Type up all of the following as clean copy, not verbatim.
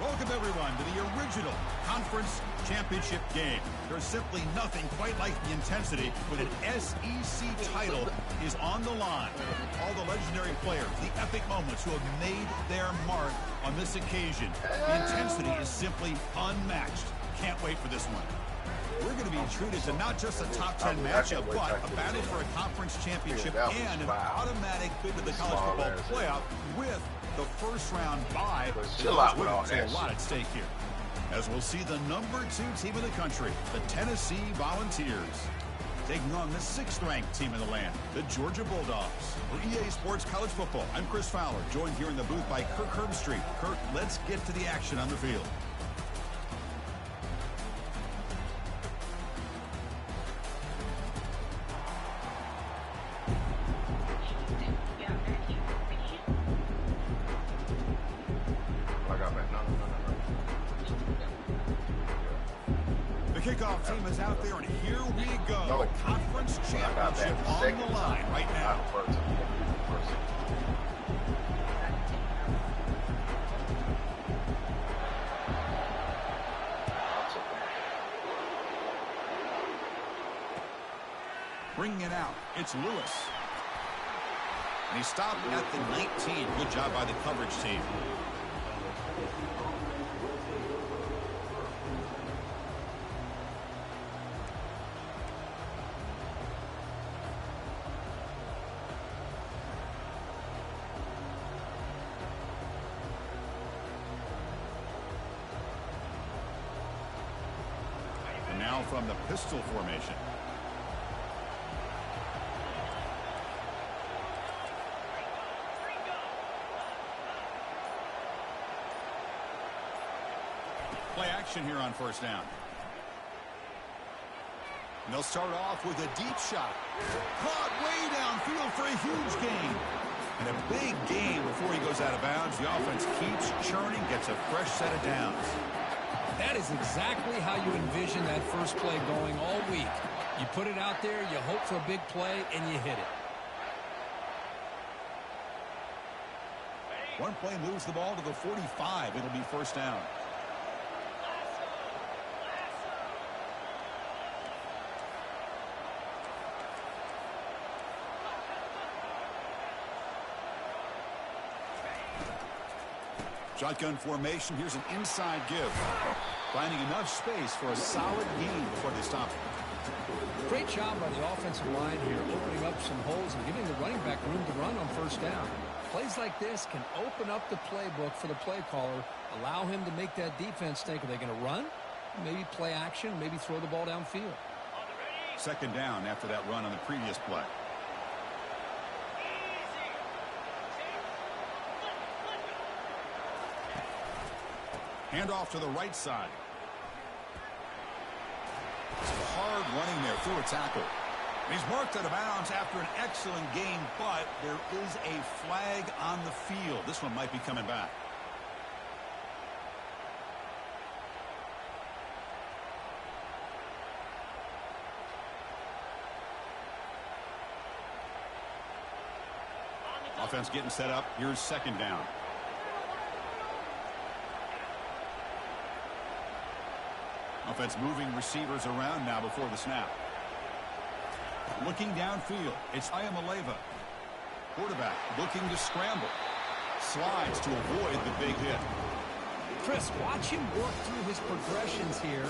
Welcome, everyone, to the original conference championship game. There's simply nothing quite like the intensity when an SEC title is on the line. All the legendary players, the epic moments who have made their mark on this occasion. The intensity is simply unmatched. Can't wait for this one. We're going to be treated to not just a top 10 matchup, but a battle for a conference championship and an automatic bid to the college football playoff with the first round bye. Chill out with all that. that. A lot at stake here. As we'll see the number 2 team in the country, the Tennessee Volunteers, taking on the 6th ranked team in the land, the Georgia Bulldogs. For EA Sports College Football, I'm Chris Fowler, joined here in the booth by Kirk Herbstreit. Kirk, let's get to the action on the field. The kickoff team is out there, and here we go. A conference championship on the line right now. Bringing it out, it's Lewis. And he stopped at the 19. Good job by the coverage team. And now from the pistol formation. Play action here on first down. And they'll start off with a deep shot. Caught way downfield for a huge gain. And a big gain before he goes out of bounds. The offense keeps churning, gets a fresh set of downs. That is exactly how you envision that first play going all week. You put it out there, you hope for a big play, and you hit it. One play moves the ball to the 45. It'll be first down. Shotgun formation. Here's an inside give. Finding enough space for a solid gain before they stop it. Great job by the offensive line here, opening up some holes and giving the running back room to run on first down. Plays like this can open up the playbook for the play caller, allow him to make that defense think, are they going to run? Maybe play action, maybe throw the ball downfield. Second down after that run on the previous play. Handoff to the right side. Some hard running there through a tackle. He's marked out of bounds after an excellent game, but there is a flag on the field. This one might be coming back. Offense getting set up. Here's second down. Offense moving receivers around now before the snap. Looking downfield, it's Ayamaleva. Quarterback looking to scramble. Slides to avoid the big hit. Chris, watch him work through his progressions here.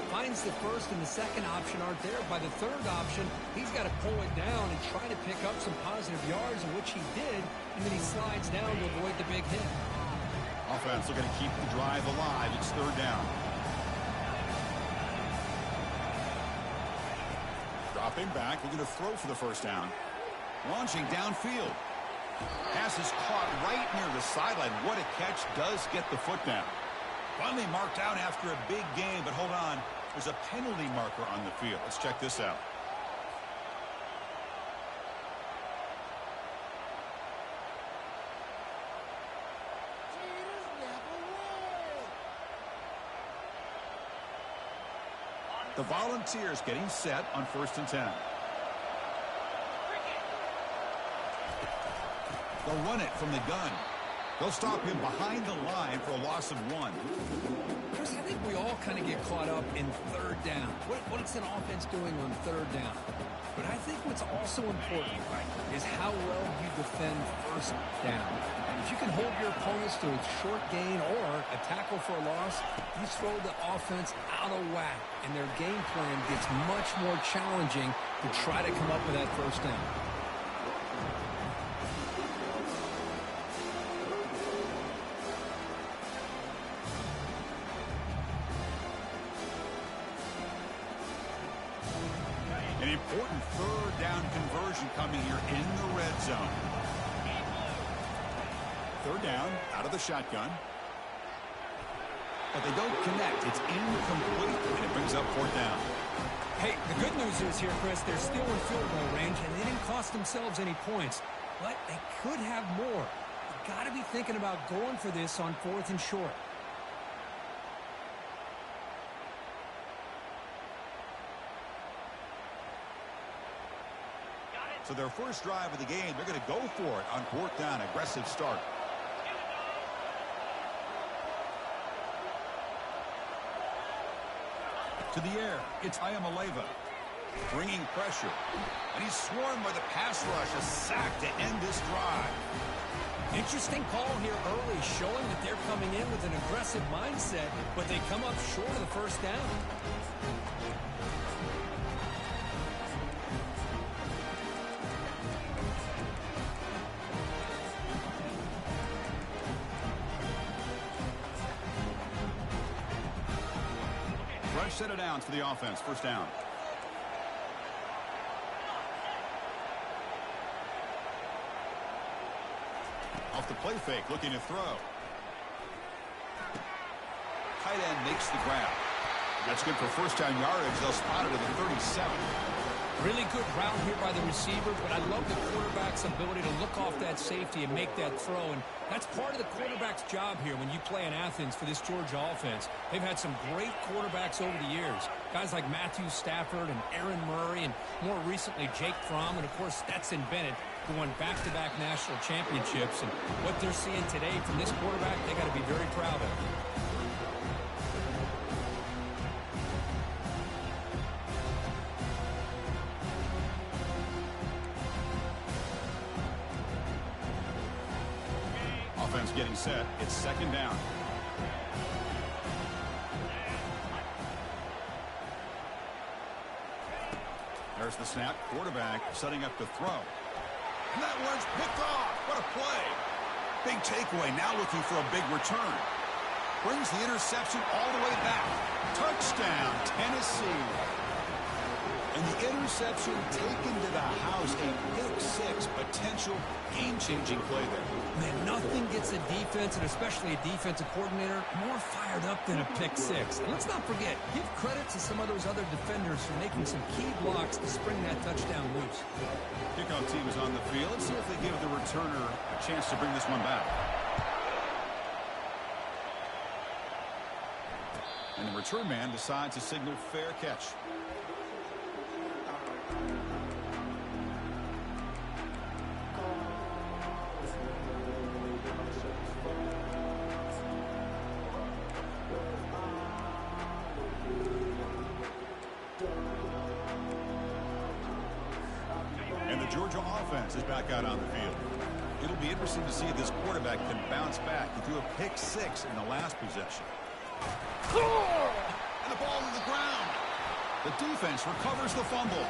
Finds the first and the second option aren't there. By the third option, he's got to pull it down and try to pick up some positive yards, which he did, and then he slides down to avoid the big hit. Offense looking to keep the drive alive. It's third down. Dropping back, looking to throw for the first down. Launching downfield. Pass is caught right near the sideline. What a catch, does get the foot down. Finally marked out after a big game, but hold on. There's a penalty marker on the field. Let's check this out. The Volunteers getting set on 1st and 10. They'll run it from the gun. They'll stop him behind the line for a loss of 1. Chris, I think we all kind of get caught up in third down. What is an offense doing on third down? But I think what's also important is how well you defend first down. If you can hold your opponents to a short gain or a tackle for a loss, you throw the offense out of whack, and their game plan gets much more challenging to try to come up with that first down. An important third down conversion coming here in the red zone. Third down, out of the shotgun. But they don't connect. It's incomplete, and it brings up fourth down. Hey, the good news is here, Chris, they're still in field goal range, and they didn't cost themselves any points. But they could have more. You've got to be thinking about going for this on 4th and short. So their first drive of the game, they're going to go for it on 4th down. Aggressive start. To the air, it's Iamaleava. Bringing pressure. And he's swarmed by the pass rush. A sack to end this drive. Interesting call here early, showing that they're coming in with an aggressive mindset, but they come up short of the first down. Rush set it down for the offense. First down. Off the play fake, looking to throw. Tight end makes the grab. That's good for first down yardage. They'll spot it at the 37. Really good route here by the receiver, but I love the quarterback's ability to look off that safety and make that throw. And that's part of the quarterback's job here when you play in Athens for this Georgia offense. They've had some great quarterbacks over the years. Guys like Matthew Stafford and Aaron Murray, and more recently Jake Fromm, and of course Stetson Bennett, who won back-to-back national championships. And what they're seeing today from this quarterback, they got to be very proud of. Offense getting set. It's second down. There's the snap. Quarterback setting up to throw. And that one's picked off. What a play. Big takeaway. Now looking for a big return. Brings the interception all the way back. Touchdown, Tennessee. And the interception taken to the house. A pick six. Potential game-changing play there. Man, nothing gets a defense, and especially a defensive coordinator, more fired up than a pick six. And let's not forget, give credit to some of those other defenders for making some key blocks to spring that touchdown loose. Kickoff team is on the field. Let's see if they give the returner a chance to bring this one back. And the return man decides to signal fair catch. And the Georgia offense is back out on the field. It'll be interesting to see if this quarterback can bounce back. He threw a pick six in the last possession. And the ball on the ground. The defense recovers the fumble.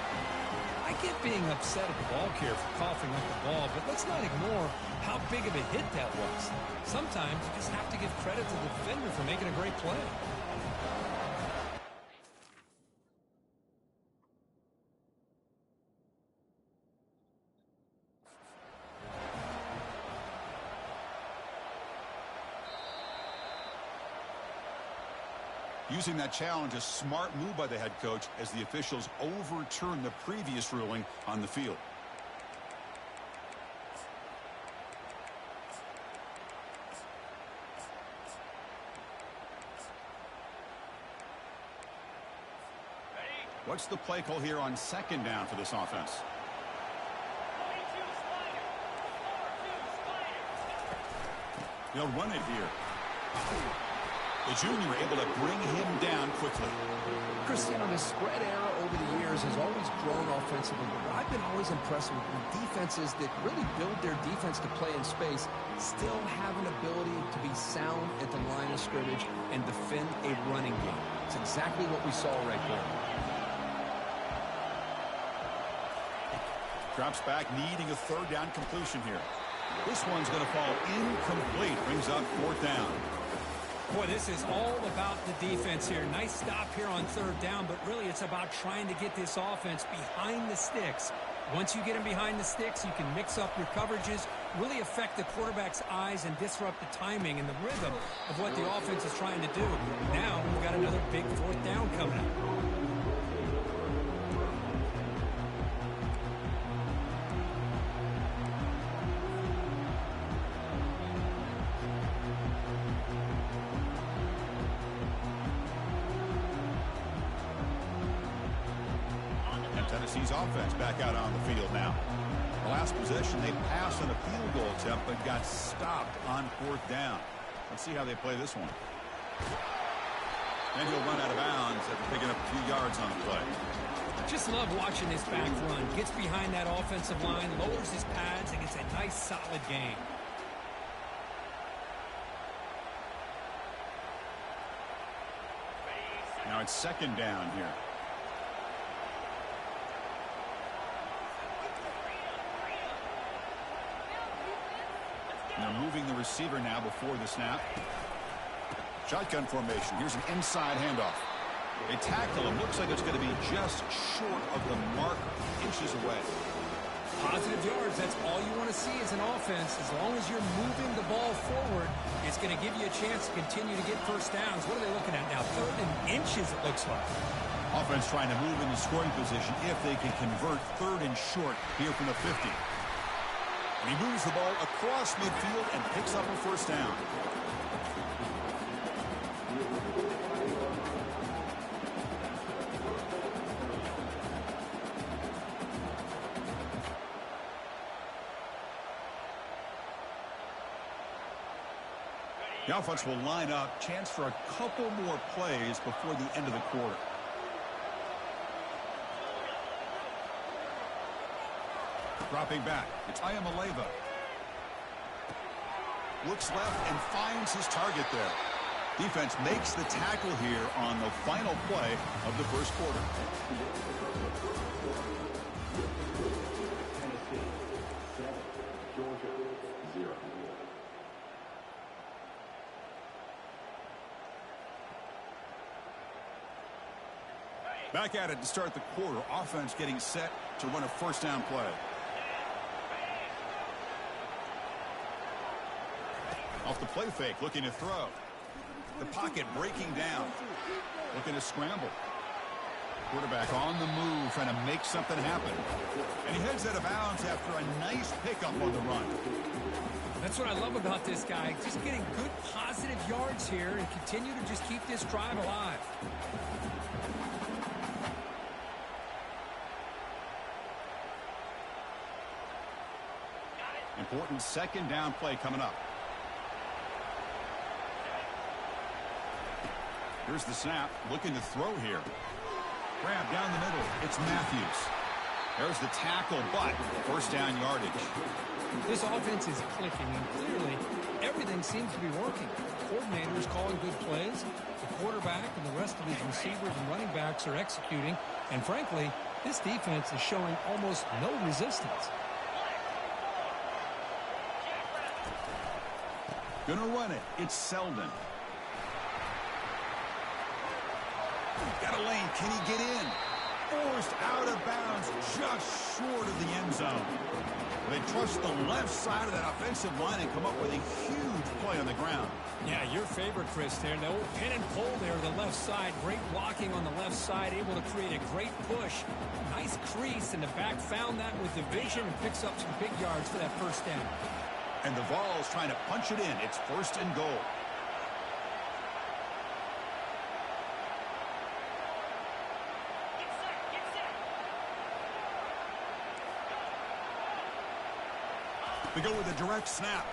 I get being upset at the ball carrier for coughing up the ball, but let's not ignore how big of a hit that was. Sometimes you just have to give credit to the defender for making a great play. Using that challenge, a smart move by the head coach as the officials overturn the previous ruling on the field. What's the play call here on second down for this offense? They'll run it here. The junior able to bring him down quickly. Cristiano, the spread era over the years has always grown offensively, but I've been always impressed with defenses that really build their defense to play in space, still have an ability to be sound at the line of scrimmage and defend a running game. It's exactly what we saw right there. Drops back, needing a third down completion here. This one's going to fall incomplete. Brings up fourth down. Boy, this is all about the defense here. Nice stop here on third down, but really it's about trying to get this offense behind the sticks. Once you get them behind the sticks, you can mix up your coverages, really affect the quarterback's eyes and disrupt the timing and the rhythm of what the offense is trying to do. Now we've got another big fourth down coming up. Tennessee's offense back out on the field now. The last possession, they passed on a field goal attempt, but got stopped on fourth down. Let's see how they play this one. And he'll run out of bounds after picking up a few yards on the play. Just love watching this back run. Gets behind that offensive line, lowers his pads, and gets a nice, solid gain. Now it's second down here. They're moving the receiver now before the snap. Shotgun formation. Here's an inside handoff. They tackle him. Looks like it's going to be just short of the mark, inches away. Positive yards. That's all you want to see as an offense. As long as you're moving the ball forward, it's going to give you a chance to continue to get first downs. What are they looking at now? Third and inches, it looks like. Offense trying to move into scoring position if they can convert third and short here from the 50. And he moves the ball across midfield and picks up a first down. The offense will line up. Chance for a couple more plays before the end of the quarter. Dropping back, it's Ayamaleva. Looks left and finds his target there. Defense makes the tackle here on the final play of the first quarter. Back at it to start the quarter. Offense getting set to run a first down play. Off the play fake, looking to throw. The pocket breaking down. Looking to scramble. Quarterback on the move, trying to make something happen. And he heads out of bounds after a nice pickup on the run. That's what I love about this guy. Just getting good positive yards here and continue to just keep this drive alive. Important second down play coming up. Here's the snap, looking to throw here. Grab down the middle, it's Matthews. There's the tackle, but first down yardage. This offense is clicking, and clearly everything seems to be working. The coordinator is calling good plays. The quarterback and the rest of his receivers and running backs are executing. And frankly, this defense is showing almost no resistance. Gonna run it, it's Selden. Got a lane, can he get in? Forced out of bounds, just short of the end zone. They trust the left side of that offensive line and come up with a huge play on the ground. Yeah, your favorite, Chris, there. The old pin and pull there, the left side. Great blocking on the left side, able to create a great push. Nice crease, and the back found that with the vision and picks up some big yards for that first down. And the Vols trying to punch it in. It's first and goal. They go with a direct snap.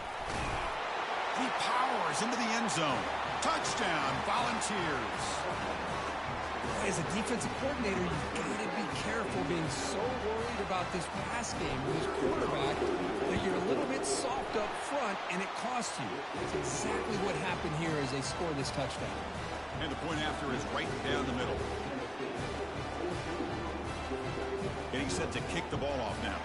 He powers into the end zone. Touchdown, Volunteers. As a defensive coordinator, you've got to be careful being so worried about this pass game with his quarterback that you're a little bit soft up front and it costs you. That's exactly what happened here as they score this touchdown. And the point after is right down the middle. Getting set to kick the ball off now.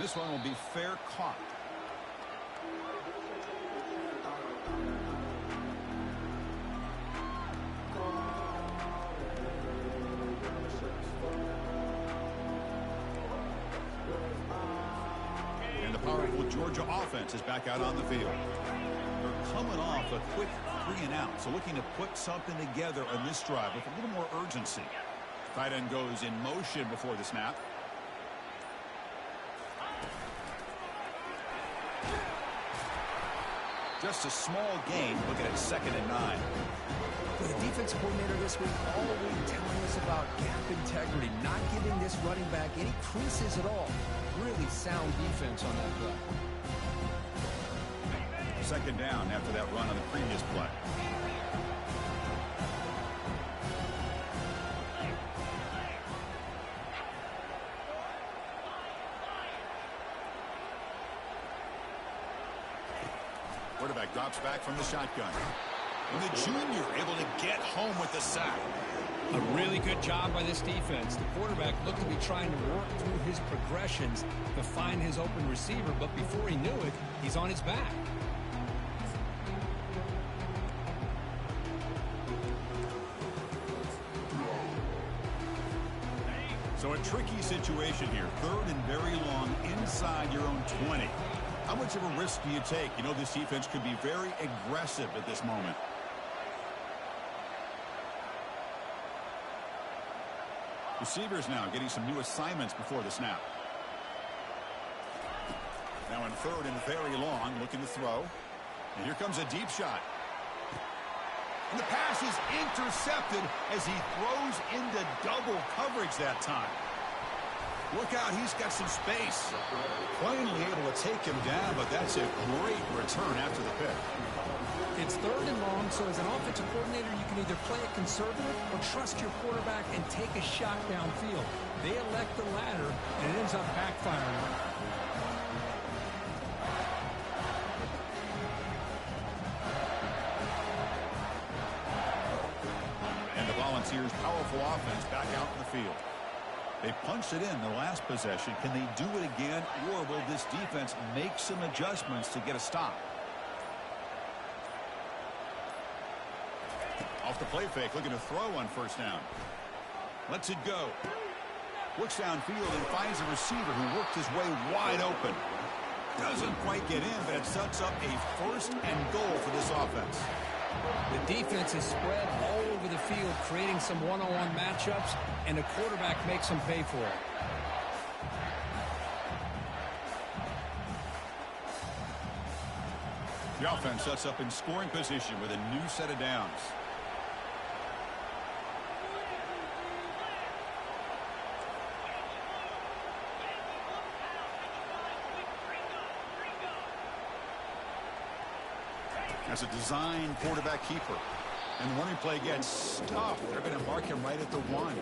This one will be fair caught. And the powerful Georgia offense is back out on the field. They're coming off a quick 3-and-out, so looking to put something together on this drive with a little more urgency. Tight end goes in motion before the snap. Just a small gain, looking at 2nd and 9. The defensive coordinator this week all week telling us about gap integrity, not giving this running back any creases at all. Really sound defense on that play. 2nd down after that run on the previous play. Quarterback drops back from the shotgun. And the junior able to get home with the sack. A really good job by this defense. The quarterback looked to be trying to work through his progressions to find his open receiver, but before he knew it, he's on his back. So a tricky situation here. 3rd and very long inside your own 20. How much of a risk do you take? You know this defense could be very aggressive at this moment. Receivers now getting some new assignments before the snap. Now in 3rd and very long, looking to throw. And here comes a deep shot. And the pass is intercepted as he throws into double coverage that time. Look out, he's got some space. Finally able to take him down, but that's a great return after the pick. It's 3rd and long, so as an offensive coordinator, you can either play it conservative or trust your quarterback and take a shot downfield. They elect the latter, and it ends up backfiring. And the Volunteers' powerful offense back out in the field. They punched it in the last possession. Can they do it again, or will this defense make some adjustments to get a stop? Off the play fake, looking to throw on 1st down. Lets it go. Looks downfield and finds a receiver who worked his way wide open. Doesn't quite get in, but it sets up a 1st and goal for this offense. The defense is spread all over the field, creating some one-on-one matchups, and the quarterback makes them pay for it. The offense sets up in scoring position with a new set of downs. As a design quarterback keeper. And the running play gets stuffed. They're going to mark him right at the 1.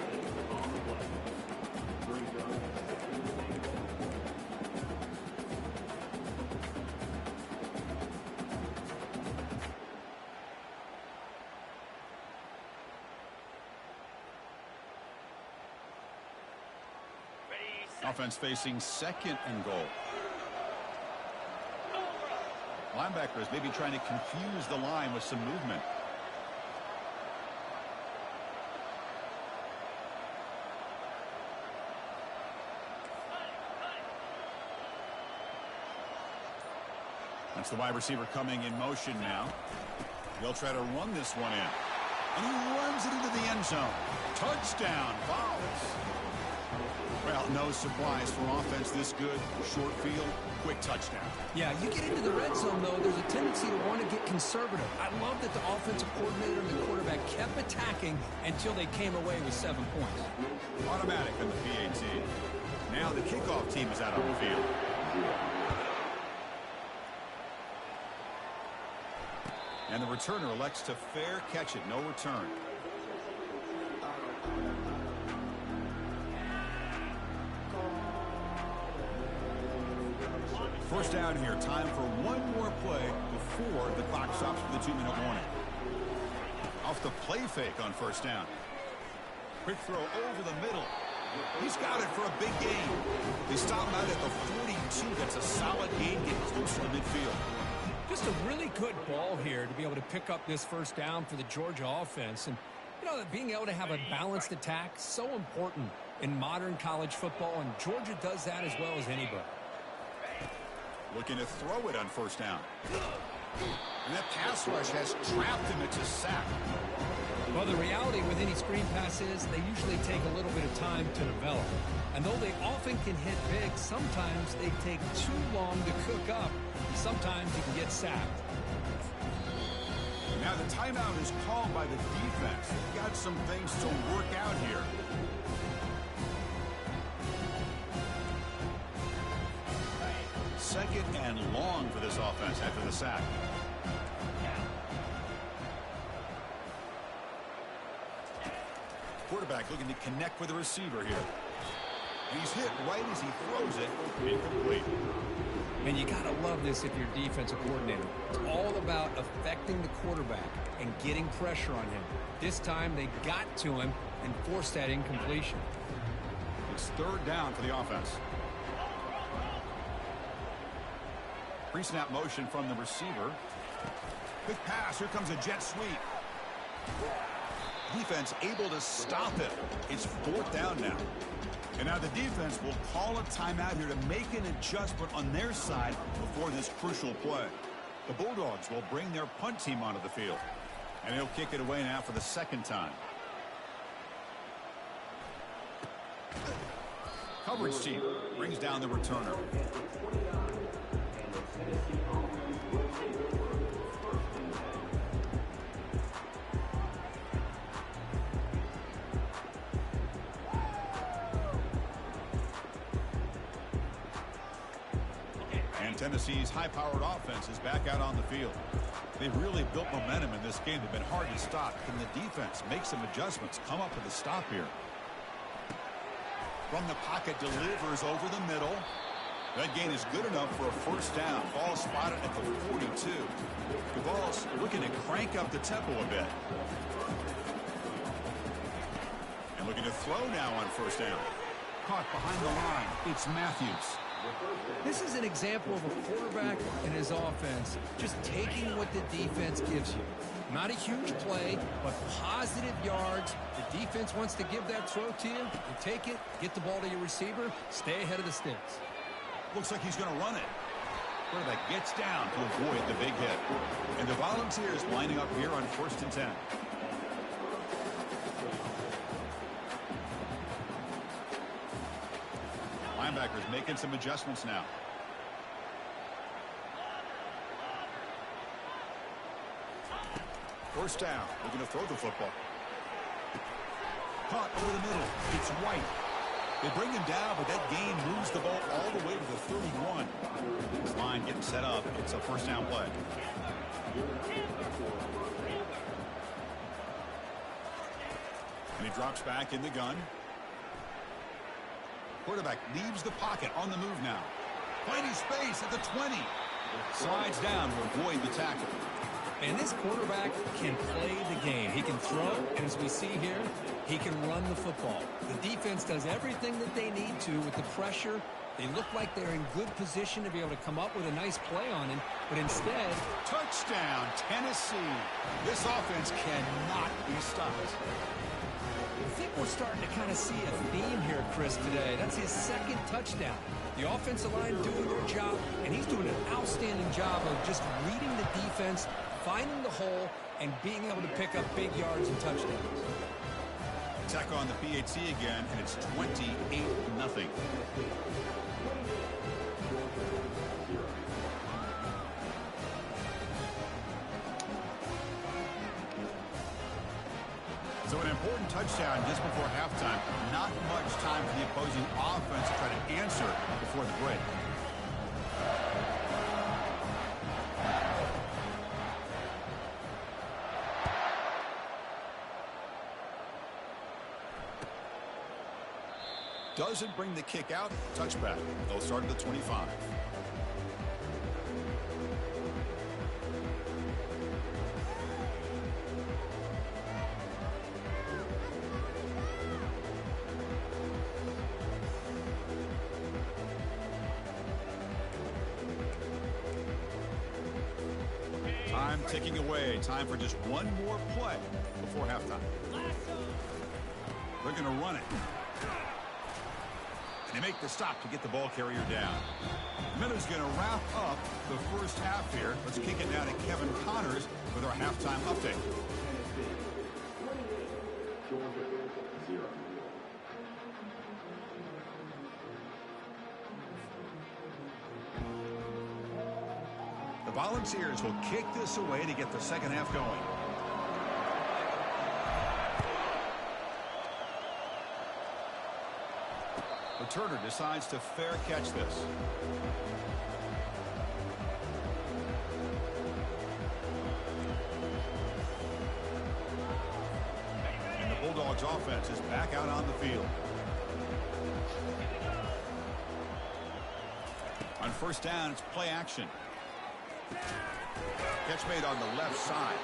Offense facing 2nd and goal. Linebackers maybe trying to confuse the line with some movement. That's the wide receiver coming in motion now. They'll try to run this one in. And he runs it into the end zone. Touchdown, Vols. Well, no surprise for offense this good. Short field, quick touchdown. Yeah, you get into the red zone, though, there's a tendency to want to get conservative. I love that the offensive coordinator and the quarterback kept attacking until they came away with 7 points. Automatic on the PAT. Now the kickoff team is out on the field. And the returner elects to fair catch it. No return. First down here. Time for one more play before the clock stops for the 2-minute warning. Off the play fake on first down. Quick throw over the middle. He's got it for a big gain. They stop him out at the 42. That's a solid gain, getting close to the midfield. Just a really good ball here to be able to pick up this first down for the Georgia offense. And, you know, being able to have a balanced attack, so important in modern college football, and Georgia does that as well as anybody. Looking to throw it on first down. And that pass rush has trapped him. It's a sack. Well, the reality with any screen pass is they usually take a little bit of time to develop. And though they often can hit big, sometimes they take too long to cook up. Sometimes you can get sacked. Now the timeout is called by the defense. They've got some things to work out here. Second and long for this offense after the sack. Quarterback looking to connect with the receiver here. He's hit right as he throws it. Incomplete. And you got to love this if you're defensive coordinator. It's all about affecting the quarterback and getting pressure on him. This time they got to him and forced that incompletion. It's third down for the offense. Pre-snap motion from the receiver. Quick pass. Here comes a jet sweep. Defense able to stop it. It's fourth down now. And now the defense will call a timeout here to make an adjustment on their side before this crucial play. The Bulldogs will bring their punt team onto the field. And they'll kick it away now for the second time. Coverage team brings down the returner. Tennessee's high-powered offense is back out on the field. They've really built momentum in this game. They've been hard to stop. Can the defense make some adjustments, come up with a stop here? From the pocket, delivers over the middle. That gain is good enough for a first down. Ball spotted at the 42. The ball's looking to crank up the tempo a bit. And looking to throw now on first down. Caught behind the line. It's Matthews. This is an example of a quarterback and his offense just taking what the defense gives you. Not a huge play, but positive yards. The defense wants to give that throw to you. You take it, get the ball to your receiver, stay ahead of the sticks. Looks like he's going to run it. Quarterback gets down to avoid the big hit. And the Volunteers lining up here on 1st and 10. Linebackers making some adjustments now. First down. Looking to throw the football. Caught over the middle. It's White. They bring him down, but that gain moves the ball all the way to the 31. This line getting set up. It's a first down play. And he drops back in the gun. Quarterback leaves the pocket on the move now. Finding space at the 20. Slides down to avoid the tackle. And this quarterback can play the game. He can throw, and as we see here, he can run the football. The defense does everything that they need to with the pressure. They look like they're in good position to be able to come up with a nice play on him, but instead... Touchdown, Tennessee. This offense cannot be stopped. I think we're starting to kind of see a theme here, Chris, today. That's his second touchdown. The offensive line doing their job, and he's doing an outstanding job of just reading the defense, finding the hole, and being able to pick up big yards and touchdowns. Tech on the PAT again, and it's 28-0. So an important touchdown just before halftime. Not much time for the opposing offense to try to answer before the break. Doesn't bring the kick out. Touchback. They'll start at the 25. Time ticking away. Time for just one more play before halftime. They're going to run it. And they make the stop to get the ball carrier down. Miller's going to wrap up the first half here. Let's kick it down to Kevin Connors with our halftime update. The Volunteers will kick this away to get the second half going. Turner decides to fair catch this. And the Bulldogs offense is back out on the field. On first down, it's play action. Catch made on the left side.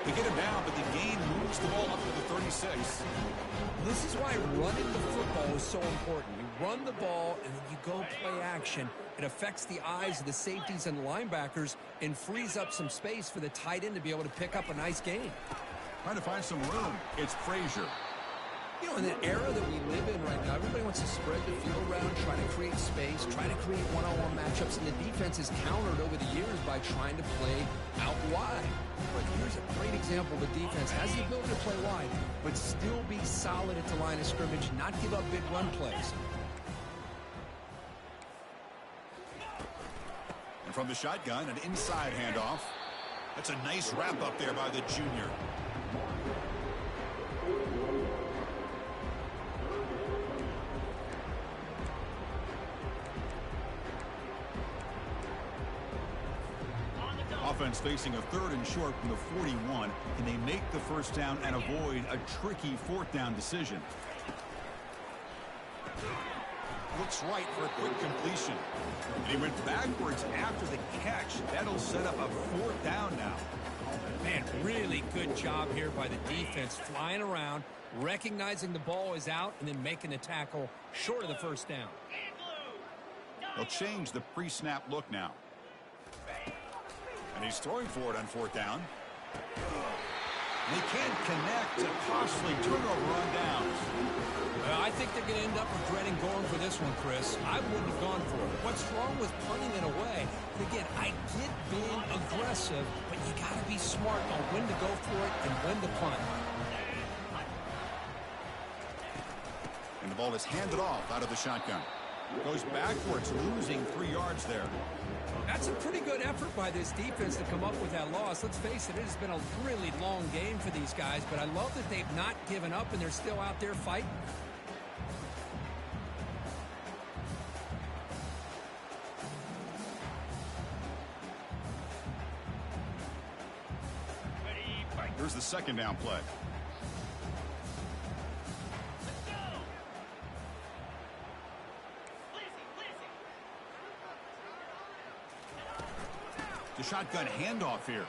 They get him down, but the gain moves the ball up to the 36. This is why running the football is so important. You run the ball, and then you go play action. It affects the eyes of the safeties and linebackers and frees up some space for the tight end to be able to pick up a nice gain. Trying to find some room. It's Frazier. You know, in the era that we live in right now, everybody wants to spread the field around, try to create space, try to create one-on-one matchups, and the defense is countered over the years by trying to play out wide. But here's a great example. The defense has the ability to play wide, but still be solid at the line of scrimmage, not give up big run plays. And from the shotgun, an inside handoff. That's a nice wrap up there by the junior. Offense facing a third and short from the 41. Can they make the first down and avoid a tricky fourth down decision? Looks right for a quick completion. And he went backwards after the catch. That'll set up a fourth down now. Man, really good job here by the defense, flying around, recognizing the ball is out, and then making the tackle short of the first down. They'll change the pre-snap look now. And he's throwing for it on fourth down. They can't connect. A costly turnover on downs. Well, I think they're going to end up regretting going for this one, Chris. I wouldn't have gone for it. What's wrong with punting it away? And again, I get being aggressive, but you got to be smart on when to go for it and when to punt. And the ball is handed off out of the shotgun. Goes backwards, losing 3 yards there. That's a pretty good effort by this defense to come up with that loss. Let's face it, it has been a really long game for these guys, but I love that they've not given up and they're still out there fighting. Here's the second down play. The shotgun handoff here.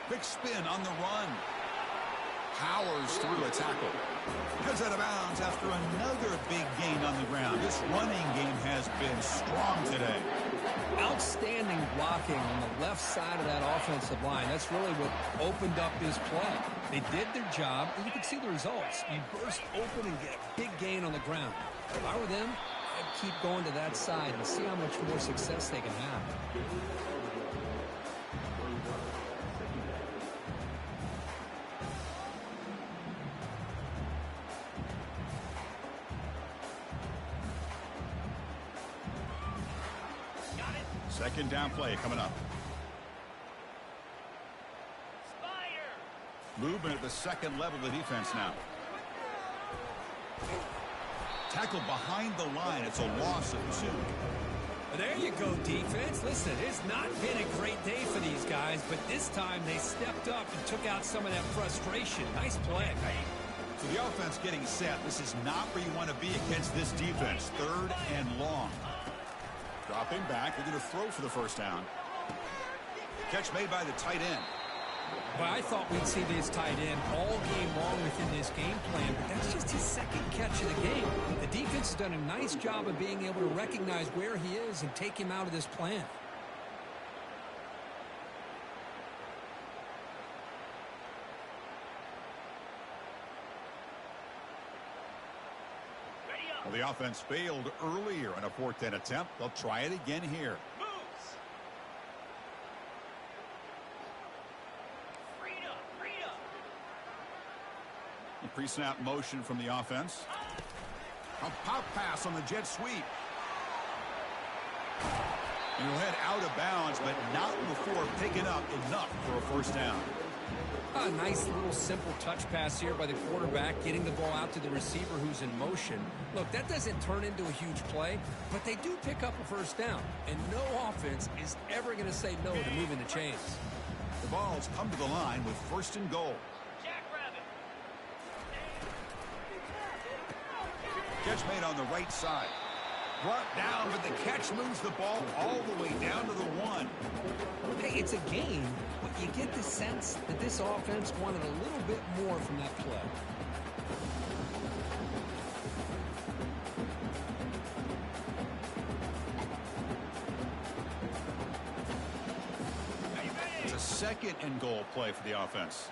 Quick spin on the run. Powers through a tackle. Goes out of bounds after another big gain on the ground. This running game has been strong today. Outstanding blocking on the left side of that offensive line. That's really what opened up this play. They did their job, and you can see the results. You burst open and get a big gain on the ground. If I were them, I'd keep going to that side and see how much more success they can have. Second down play coming up. Movement at the second level of the defense now. Tackled behind the line. It's a loss of 2. There you go, defense. Listen, it's not been a great day for these guys, but this time they stepped up and took out some of that frustration. Nice play. So the offense getting set. This is not where you want to be against this defense. 3rd and long. Dropping back. They're going to throw for the first down. Catch made by the tight end. Well, I thought we'd see this tight end all game long within this game plan, but that's just his second catch of the game. The defense has done a nice job of being able to recognize where he is and take him out of this plan. Well, the offense failed earlier on a 4th down attempt. They'll try it again here. Pre-snap motion from the offense. A pop pass on the jet sweep. And he'll head out of bounds, but not before picking up enough for a first down. A nice little simple touch pass here by the quarterback, getting the ball out to the receiver who's in motion. Look, that doesn't turn into a huge play, but they do pick up a first down. And no offense is ever going to say no to moving the chains. The ball's come to the line with 1st and goal. Catch made on the right side. Brought down, but the catch moves the ball all the way down to the 1. Hey, it's a game, but you get the sense that this offense wanted a little bit more from that play. It's a 2nd and goal play for the offense.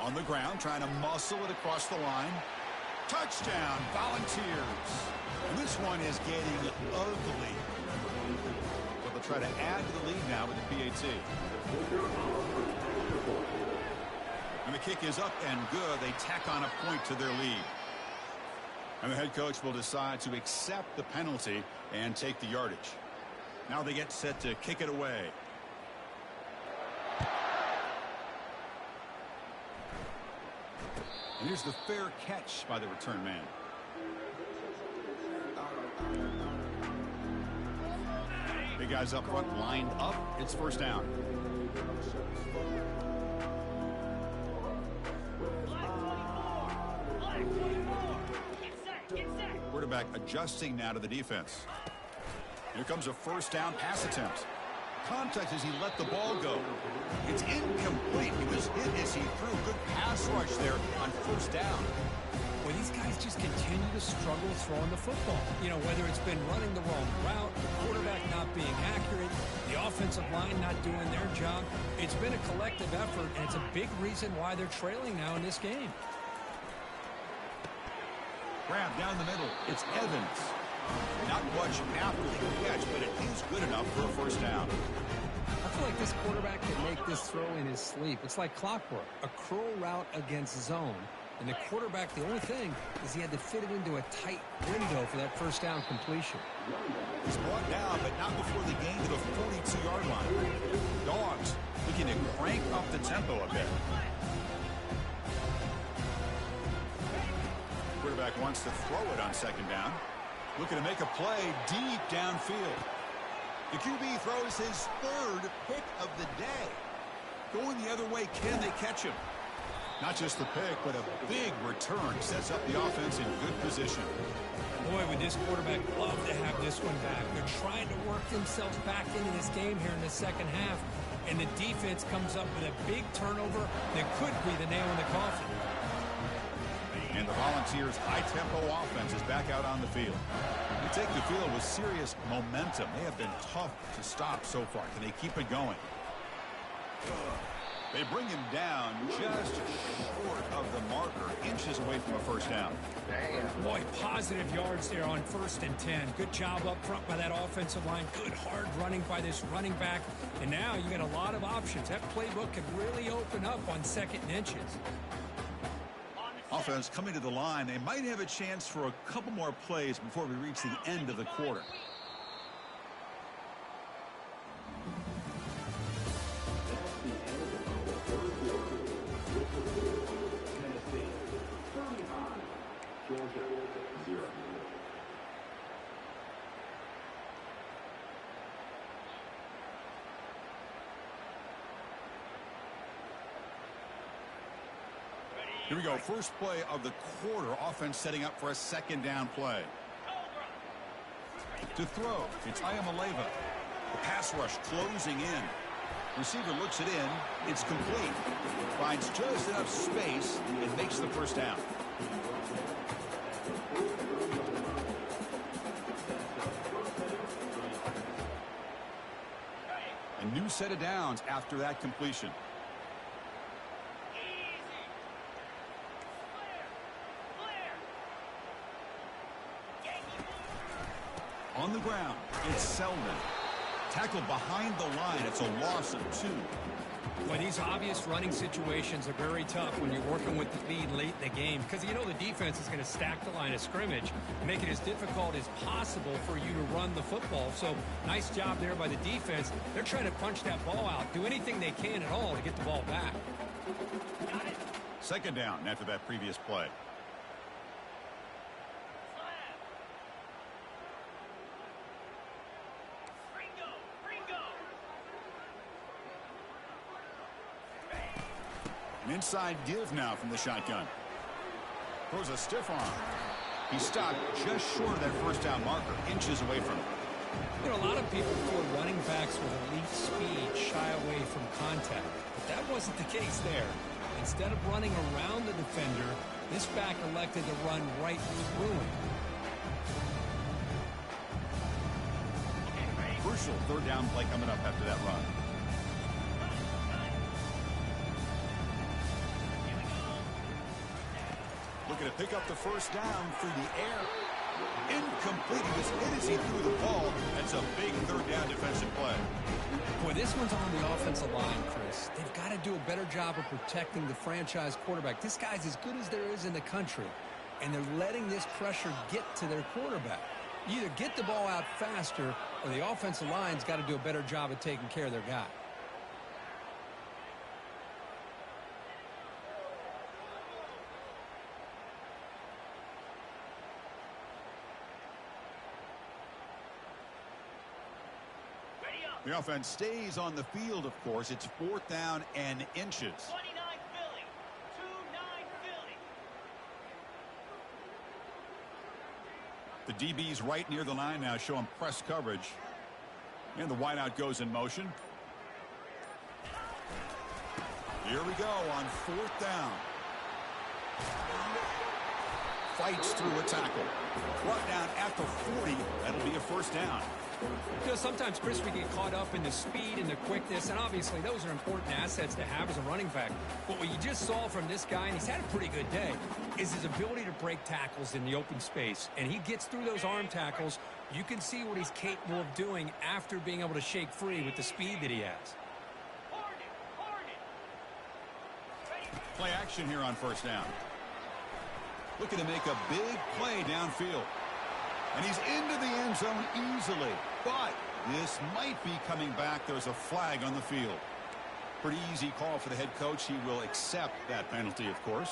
On the ground, trying to muscle it across the line. Touchdown, Volunteers. And this one is getting ugly. But they'll try to add to the lead now with the PAT. And the kick is up and good. They tack on a point to their lead. And the head coach will decide to accept the penalty and take the yardage. Now they get set to kick it away. And here's the fair catch by the return man. Big guys up front lined up. It's first down. Quarterback adjusting now to the defense. Here comes a first down pass attempt. Contact as he let the ball go. It's incomplete. He was hit as he threw. Good pass rush there on first down. Well, these guys just continue to struggle throwing the football. You know, whether it's been running the wrong route, the quarterback not being accurate, the offensive line not doing their job. It's been a collective effort, and it's a big reason why they're trailing now in this game. Grab down the middle. It's Evans. Not much after the catch, but it is good enough for a first down. I feel like this quarterback can make this throw in his sleep. It's like clockwork. A curl route against zone. And the quarterback, the only thing is he had to fit it into a tight window for that first down completion. He's brought down, but not before the gain to the 42-yard line. Dogs looking to crank up the tempo a bit. Quarterback wants to throw it on second down. Looking to make a play deep downfield. The QB throws his 3rd pick of the day. Going the other way, can they catch him? Not just the pick, but a big return sets up the offense in good position. Boy, would this quarterback love to have this one back. They're trying to work themselves back into this game here in the second half, and the defense comes up with a big turnover that could be the nail in the coffin. And the Volunteers' high-tempo offense is back out on the field. They take the field with serious momentum. They have been tough to stop so far. Can they keep it going? They bring him down just short of the marker, inches away from a first down. Boy, positive yards there on 1st and 10. Good job up front by that offensive line. Good hard running by this running back. And now you got a lot of options. That playbook could really open up on 2nd and inches. offense coming to the line. They might have a chance for a couple more plays before we reach the end of the quarter. Here we go. First play of the quarter. Offense setting up for a second down play. To throw, it's Ayamaleva. The pass rush closing in. Receiver looks it in. It's complete. Finds just enough space and makes the first down. A new set of downs after that completion. On the ground, it's Selman. Tackled behind the line. It's a loss of 2. Well, these obvious running situations are very tough when you're working with the lead late in the game because you know the defense is going to stack the line of scrimmage, make it as difficult as possible for you to run the football. So nice job there by the defense. They're trying to punch that ball out, do anything they can at all to get the ball back. Second down after that previous play. An inside give now from the shotgun. Throws a stiff arm. He stopped just short of that first down marker, inches away from it. You know, a lot of people feel running backs with elite speed shy away from contact. But that wasn't the case there. Instead of running around the defender, this back elected to run right through him. Crucial third down play coming up after that run. Looking to pick up the first down through the air. Incomplete. He was hit as he threw the ball. That's a big third down defensive play. Boy, this one's on the offensive line, Chris. They've got to do a better job of protecting the franchise quarterback. This guy's as good as there is in the country, and they're letting this pressure get to their quarterback. You either get the ball out faster, or the offensive line's got to do a better job of taking care of their guy. The offense stays on the field, of course. It's 4th down and inches. 29 Philly. 2-9 Philly. The DB's right near the line now, showing press coverage. And the wideout goes in motion. Here we go on 4th down. Fights through a tackle. Brought down at the 40. That'll be a first down. You know, sometimes, Chris, we get caught up in the speed and the quickness, and obviously those are important assets to have as a running back. But what you just saw from this guy, and he's had a pretty good day, is his ability to break tackles in the open space. And he gets through those arm tackles. You can see what he's capable of doing after being able to shake free with the speed that he has. Play action here on first down. Looking to make a big play downfield. And he's into the end zone easily. But this might be coming back. There's a flag on the field. Pretty easy call for the head coach. He will accept that penalty, of course.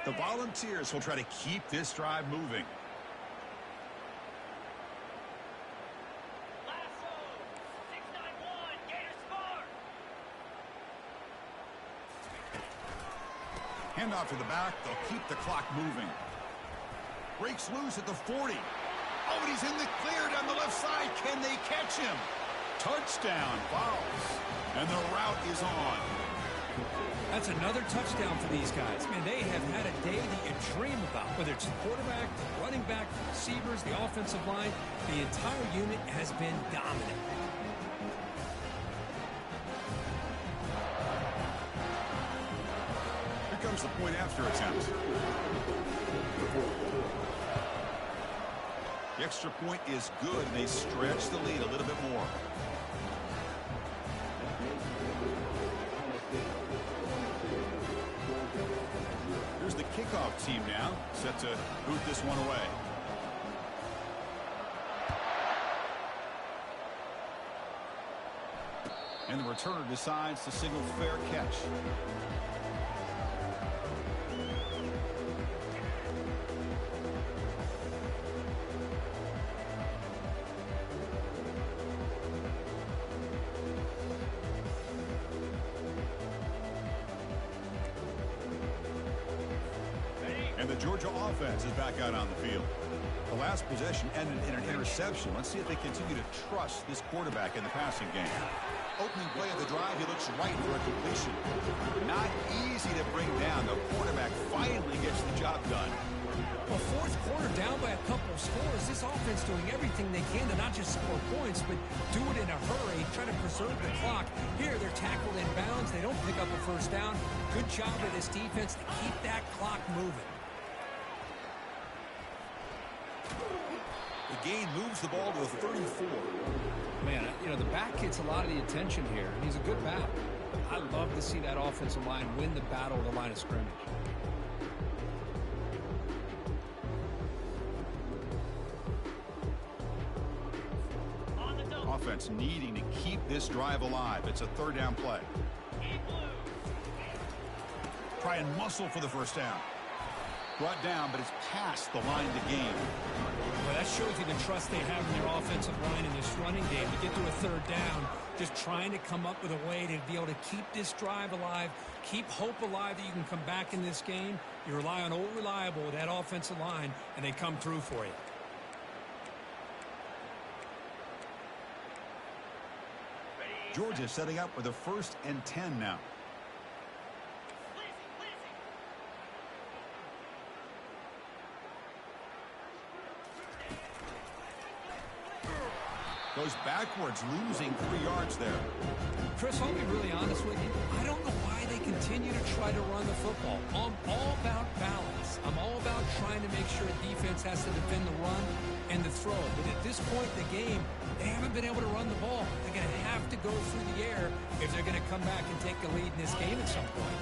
The Volunteers will try to keep this drive moving. Handoff to the back. They'll keep the clock moving. Breaks loose at the 40. Oh, and he's in the clear down the left side. Can they catch him? Touchdown. Fouls. And the route is on. That's another touchdown for these guys. Man, they have had a day that you dream about. Whether it's the quarterback, the running back, the receivers, the offensive line, the entire unit has been dominant. Comes the point after attempt. The extra point is good, and they stretch the lead a little bit more. Here's the kickoff team now, set to boot this one away. And the returner decides to signal fair catch. And the Georgia offense is back out on the field. The last possession ended in an interception. Let's see if they continue to trust this quarterback in the passing game. Opening play of the drive, he looks right for a completion. Not easy to bring down. The quarterback finally gets the job done. Well, fourth quarter down by a couple of scores. This offense doing everything they can to not just score points, but do it in a hurry, trying to preserve the clock. Here, they're tackled in bounds. They don't pick up a first down. Good job by this defense to keep that clock moving. The gain moves the ball to a 34. Man, you know, the back gets a lot of the attention here. He's a good back. I love to see that offensive line win the battle of the line of scrimmage. Offense needing to keep this drive alive. It's a third down play. Try and muscle for the first down. Brought down, but it's past the line to gain. Well, that shows you the trust they have in their offensive line in this running game. To get to a third down, just trying to come up with a way to be able to keep this drive alive, keep hope alive that you can come back in this game. You rely on Old Reliable, that offensive line, and they come through for you. Georgia setting up with a 1st and 10 now. Goes backwards, losing 3 yards there. Chris, I'll be really honest with you. I don't know why they continue to try to run the football. I'm all about balance. I'm all about trying to make sure a defense has to defend the run and the throw. But at this point in the game, they haven't been able to run the ball. They're going to have to go through the air if they're going to come back and take the lead in this game at some point.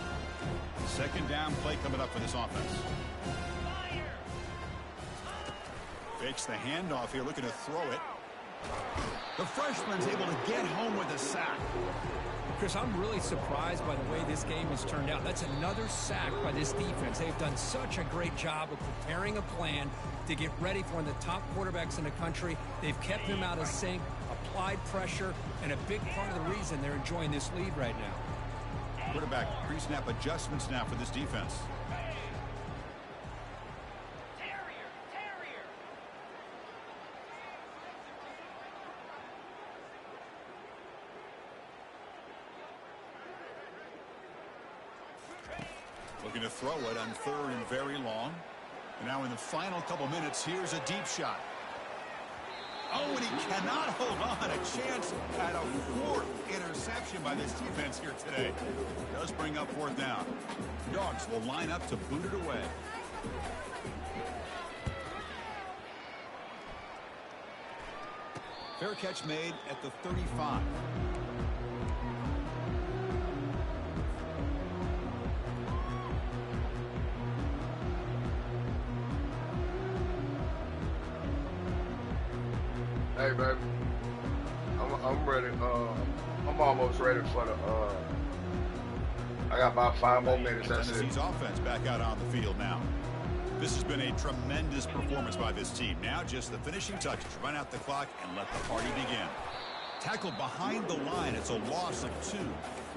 Second down play coming up for this offense. Fakes the handoff here, looking to throw it. The freshman's able to get home with a sack. Chris, I'm really surprised by the way this game has turned out. That's another sack by this defense. They've done such a great job of preparing a plan to get ready for one of the top quarterbacks in the country. They've kept him out of sync, applied pressure, and a big part of the reason they're enjoying this lead right now. Quarterback pre-snap adjustments now for this defense. Looking to throw it on 3rd and very long. And now in the final couple minutes, here's a deep shot. Oh, and he cannot hold on. A chance at a 4th interception by this defense here today. Does bring up 4th down. Dogs will line up to boot it away. Fair catch made at the 35. Hey, baby, I'm ready. I'm almost ready for the. I got about 5 more minutes. That's it. Tennessee's offense back out on the field now. This has been a tremendous performance by this team. Now just the finishing touches. Run out the clock and let the party begin. Tackled behind the line. It's a loss of 2.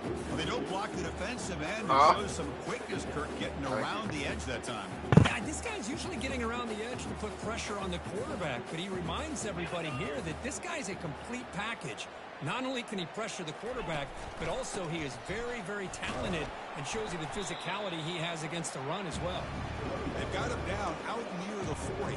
Well, they don't block the defensive end. It shows some quickness, Kirk, getting around the edge that time. Yeah, this guy's usually getting around the edge to put pressure on the quarterback, but he reminds everybody here that this guy's a complete package. Not only can he pressure the quarterback, but also he is very, very talented and shows you the physicality he has against the run as well. They've got him down out near the 40.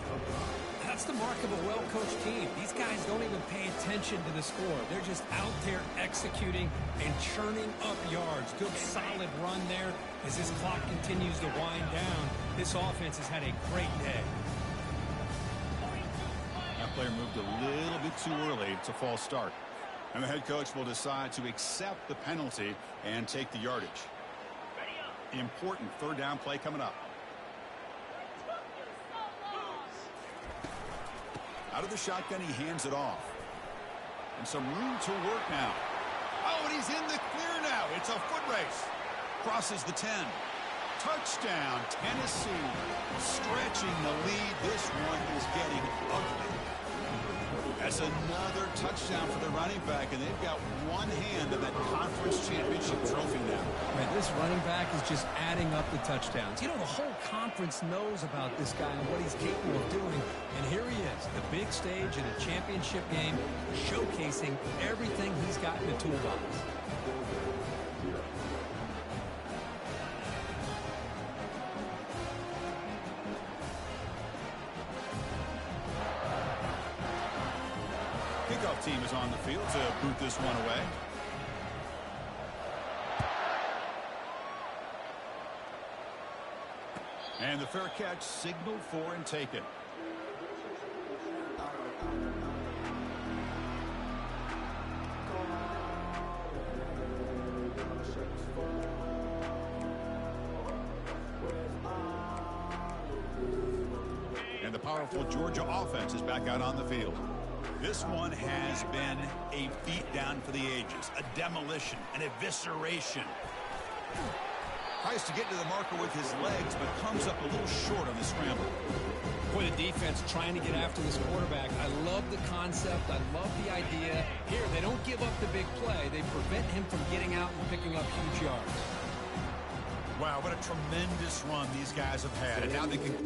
That's the mark of a well-coached team. These guys don't even pay attention to the score. They're just out there executing and churning up yards. Good, solid run there. As this clock continues to wind down, this offense has had a great day. player moved a little bit too early. It's a false start. And the head coach will decide to accept the penalty and take the yardage. Important third down play coming up. Out of the shotgun, he hands it off. And some room to work now. Oh, and he's in the clear now. It's a foot race. Crosses the 10. Touchdown, Tennessee. Stretching the lead. This one is getting ugly. That's another touchdown for the running back, and they've got one hand in that conference championship trophy now. Right, this running back is just adding up the touchdowns. You know, the whole conference knows about this guy and what he's capable of doing. And here he is, the big stage in a championship game, showcasing everything he's got in the toolbox. Kickoff team is on the field to boot this one away. And the fair catch signaled for and taken. And the powerful Georgia offense is back out on the field. This one has been a beatdown for the ages, a demolition, an evisceration. Tries to get to the marker with his legs, but comes up a little short on the scramble. Boy, the defense trying to get after this quarterback. I love the concept. I love the idea. Here, they don't give up the big play. They prevent him from getting out and picking up huge yards. Wow, what a tremendous run these guys have had. And now they can...